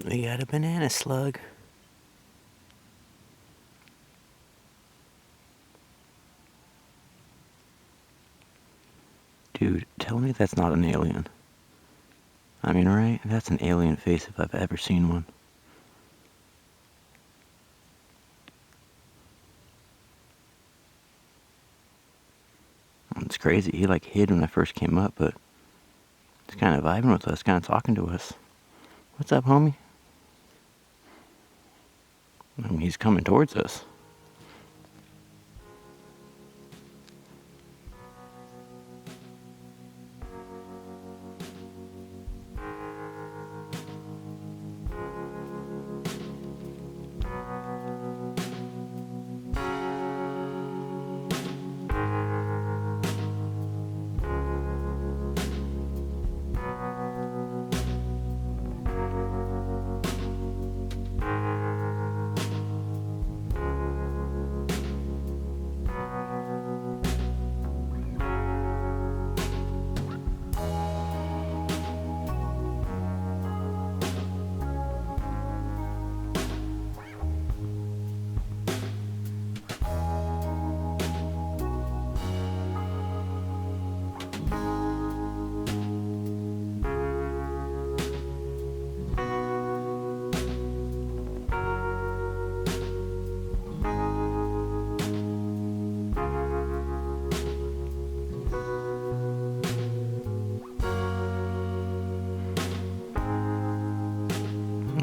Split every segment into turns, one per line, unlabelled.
We got a banana slug. Dude, tell me that's not an alien. I mean, right? That's an alien face if I've ever seen one. It's crazy. He like hid when I first came up, but he's kind of vibing with us, kind of talking to us. What's up, homie? I mean, he's coming towards us.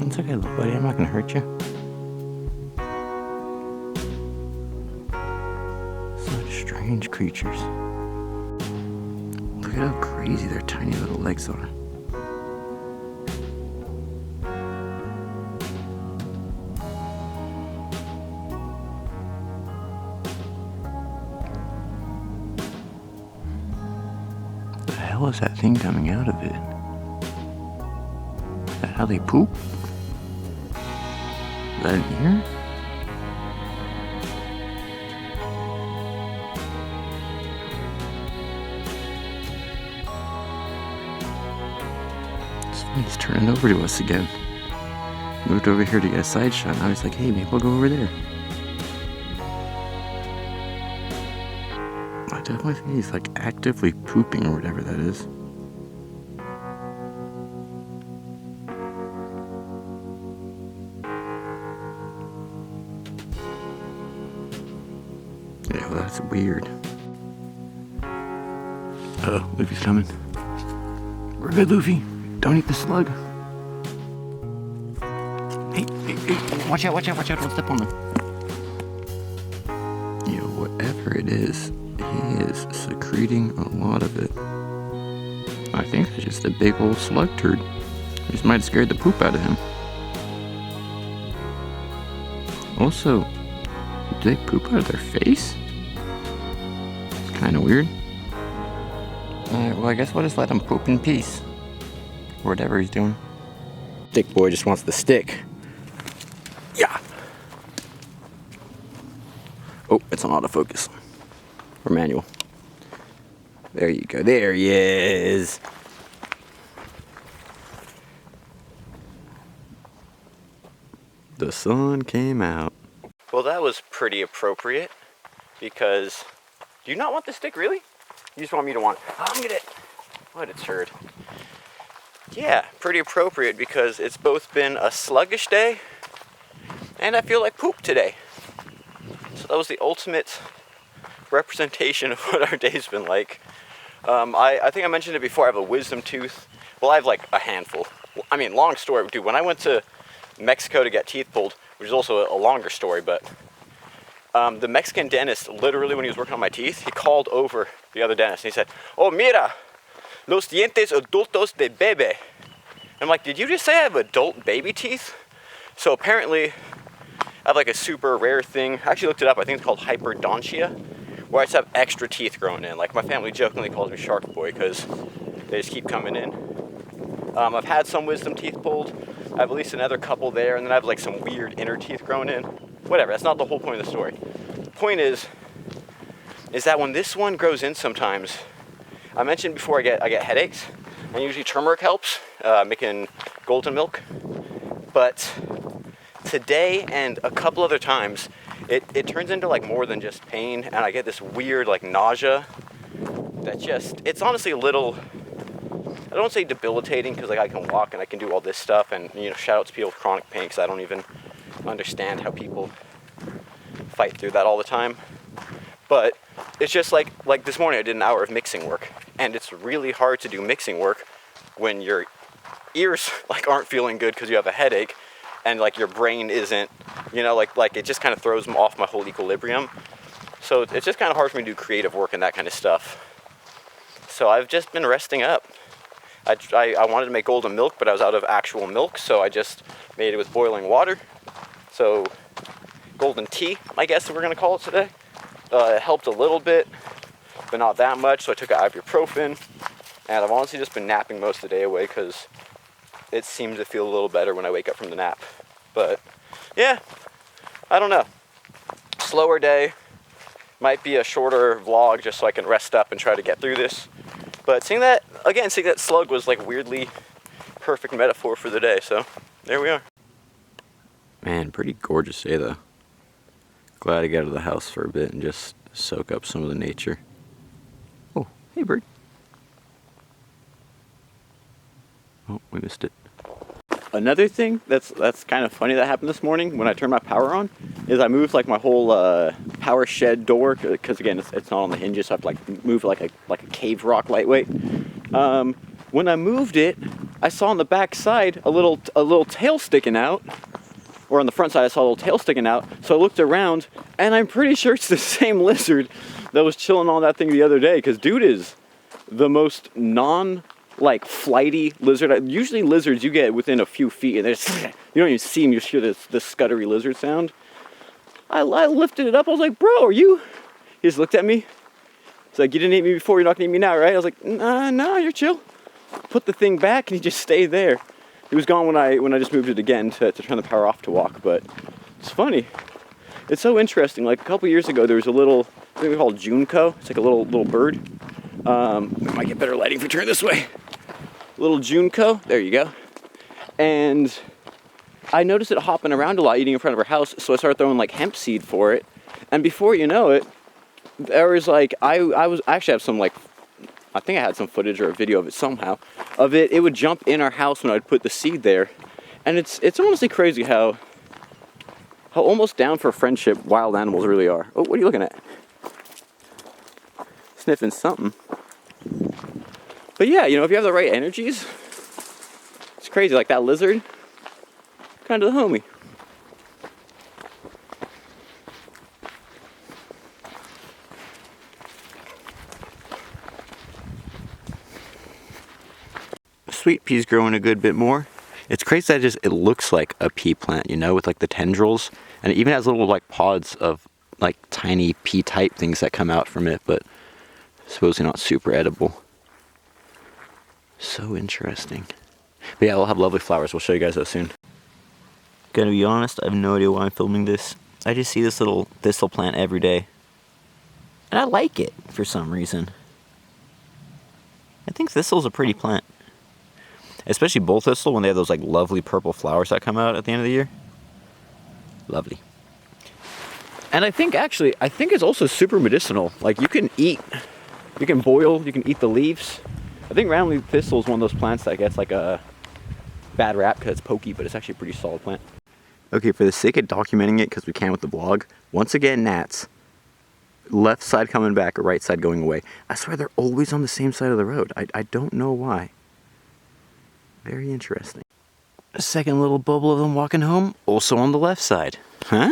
It's okay, little buddy. I'm not gonna hurt you. Such strange creatures. Look at how crazy their tiny little legs are. What the hell is that thing coming out of it? Is that how they poop? Is that in here? He's turning over to us again. Moved over here to get a side shot. Now he's like, hey, maybe we'll go over there. I definitely think he's like actively pooping or whatever that is. Yeah, well, that's weird. Oh, Luffy's coming. We're good, Luffy. Don't eat the slug. Hey, watch out, don't step on him. You know, whatever it is, he is secreting a lot of it. I think it's just a big old slug turd. Just might have scared the poop out of him. Also, do they poop out of their face? It's kind of weird. Alright, well, I guess we'll just let him poop in peace. Whatever he's doing. Stick boy just wants the stick. Yeah. Oh, it's on autofocus. Or manual. There you go. There he is. The sun came out. Well, that was pretty appropriate because do you not want the stick, really? You just want me to want it. I'm gonna. What a turd. Yeah, pretty appropriate because it's both been a sluggish day and I feel like poop today. So that was the ultimate representation of what our day's been like. I think I mentioned it before, I have a wisdom tooth. Well, I have like a handful. I mean, long story, dude, when I went to Mexico to get teeth pulled, which is also a longer story, but the Mexican dentist, literally when he was working on my teeth, he called over the other dentist and he said, "Oh, mira, los dientes adultos de bebé." I'm like, did you just say I have adult baby teeth? So apparently, I have like a super rare thing. I actually looked it up. I think it's called hyperdontia, where I just have extra teeth growing in. Like my family jokingly calls me Shark Boy because they just keep coming in. I've had some wisdom teeth pulled. I have at least another couple there, and then I have like some weird inner teeth growing in. Whatever, that's not the whole point of the story. The point is that when this one grows in sometimes, I mentioned before I get headaches, and usually turmeric helps, making golden milk. But today and a couple other times, it turns into like more than just pain, and I get this weird like nausea that just, it's honestly a little, I don't say debilitating, because like I can walk and I can do all this stuff, and you know, shout out to people with chronic pain, because I don't even understand how people fight through that all the time. But it's just like this morning I did an hour of mixing work, and it's really hard to do mixing work when your ears like aren't feeling good because you have a headache, and like your brain isn't, you know, like it just kind of throws them off my whole equilibrium. So it's just kind of hard for me to do creative work and that kind of stuff. So I've just been resting up. I wanted to make golden milk, but I was out of actual milk, so I just made it with boiling water. So golden tea, I guess we're gonna call it today. It helped a little bit, but not that much, so I took an ibuprofen, and I've honestly just been napping most of the day away because it seems to feel a little better when I wake up from the nap. But yeah, I don't know. Slower day, might be a shorter vlog just so I can rest up and try to get through this. But seeing that slug was like weirdly perfect metaphor for the day, so there we are. Man, pretty gorgeous day though. Glad to get out of the house for a bit and just soak up some of the nature. Oh, hey bird. Oh, we missed it. Another thing that's kind of funny that happened this morning when I turned my power on is I moved like my whole power shed door, because again it's not on the hinges, so I have to like move like a cave rock lightweight. When I moved it, I saw on the back side a little tail sticking out, or on the front side I saw a little tail sticking out. So I looked around, and I'm pretty sure it's the same lizard that was chilling on that thing the other day, because dude is the most like flighty lizard. Usually lizards you get within a few feet and you don't even see them, you just hear this scuttery lizard sound. I lifted it up, I was like, bro, are you? He just looked at me. He's like, you didn't eat me before, you're not gonna eat me now, right? I was like, nah, you're chill. Put the thing back and he just stayed there. He was gone when I just moved it again to turn the power off to walk. But it's funny. It's so interesting. Like a couple years ago there was a little thing called junco. It's like a little bird. We might get better lighting if we turn this way. Little junco, there you go. And I noticed it hopping around a lot, eating in front of her house, so I started throwing like hemp seed for it. And before you know it, there was like, I actually have some like, I think I had some footage or a video of it somehow, of it. It would jump in our house when I'd put the seed there. And it's honestly crazy how almost down for friendship wild animals really are. Oh, what are you looking at? Sniffing something. But yeah, you know, if you have the right energies, it's crazy. Like that lizard, kind of the homie. Sweet pea's growing a good bit more. It's crazy that it looks like a pea plant, you know, with like the tendrils, and it even has little like pods of like tiny pea type things that come out from it, but supposedly not super edible. So interesting. But yeah, we'll have lovely flowers. We'll show you guys those soon. Gonna be honest, I have no idea why I'm filming this. I just see this little thistle plant every day, and I like it for some reason. I think thistle's a pretty plant. Especially bull thistle, when they have those like lovely purple flowers that come out at the end of the year. Lovely. And I think it's also super medicinal. Like you can boil, you can eat the leaves. I think roundleaf thistle is one of those plants that gets like a bad rap because it's pokey, but it's actually a pretty solid plant. Okay, for the sake of documenting it, because we can with the vlog, once again, gnats. Left side coming back, right side going away. I swear they're always on the same side of the road. I don't know why. Very interesting. A second little bubble of them walking home, also on the left side. Huh?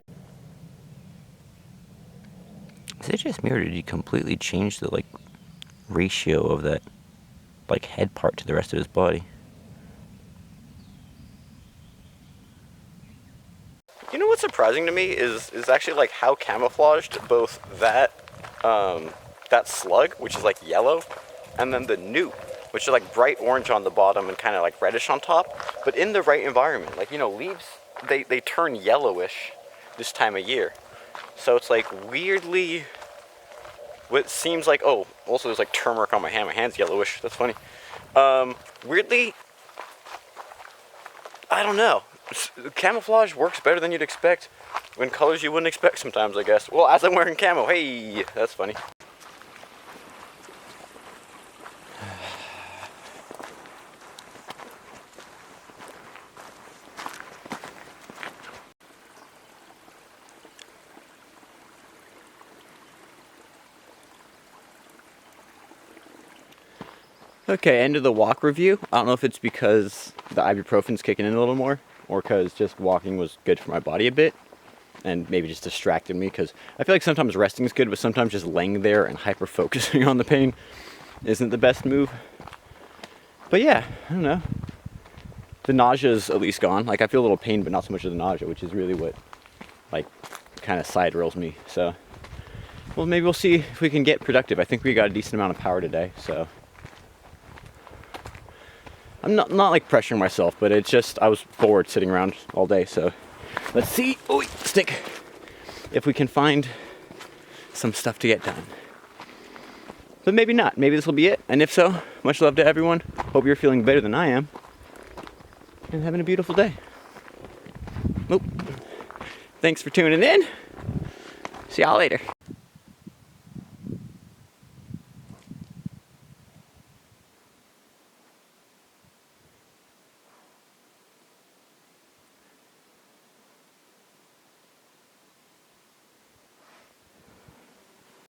Is it just me, or did he completely change the like ratio of that like head part to the rest of his body? You know what's surprising to me is actually like how camouflaged both that slug, which is like yellow, and then the newt, which is like bright orange on the bottom and kind of like reddish on top, but in the right environment. Like, you know, leaves, they turn yellowish this time of year. So it's like weirdly, what seems like, oh, also there's like turmeric on my hand. My hand's yellowish. That's funny. Weirdly, I don't know. camouflage works better than you'd expect in colors you wouldn't expect sometimes, I guess. Well, as I'm wearing camo, hey, that's funny. Okay, end of the walk review. I don't know if it's because the ibuprofen's kicking in a little more or because just walking was good for my body a bit and maybe just distracted me, because I feel like sometimes resting is good, but sometimes just laying there and hyper-focusing on the pain isn't the best move. But yeah, I don't know. The nausea's at least gone. Like, I feel a little pain, but not so much of the nausea, which is really what, like, kind of side rails me. So, well, maybe we'll see if we can get productive. I think we got a decent amount of power today, so. I'm not like pressuring myself, but it's just, I was bored sitting around all day, so let's see, stick, if we can find some stuff to get done. But maybe not, maybe this will be it, and if so, much love to everyone. Hope you're feeling better than I am, and having a beautiful day. Thanks for tuning in. See y'all later.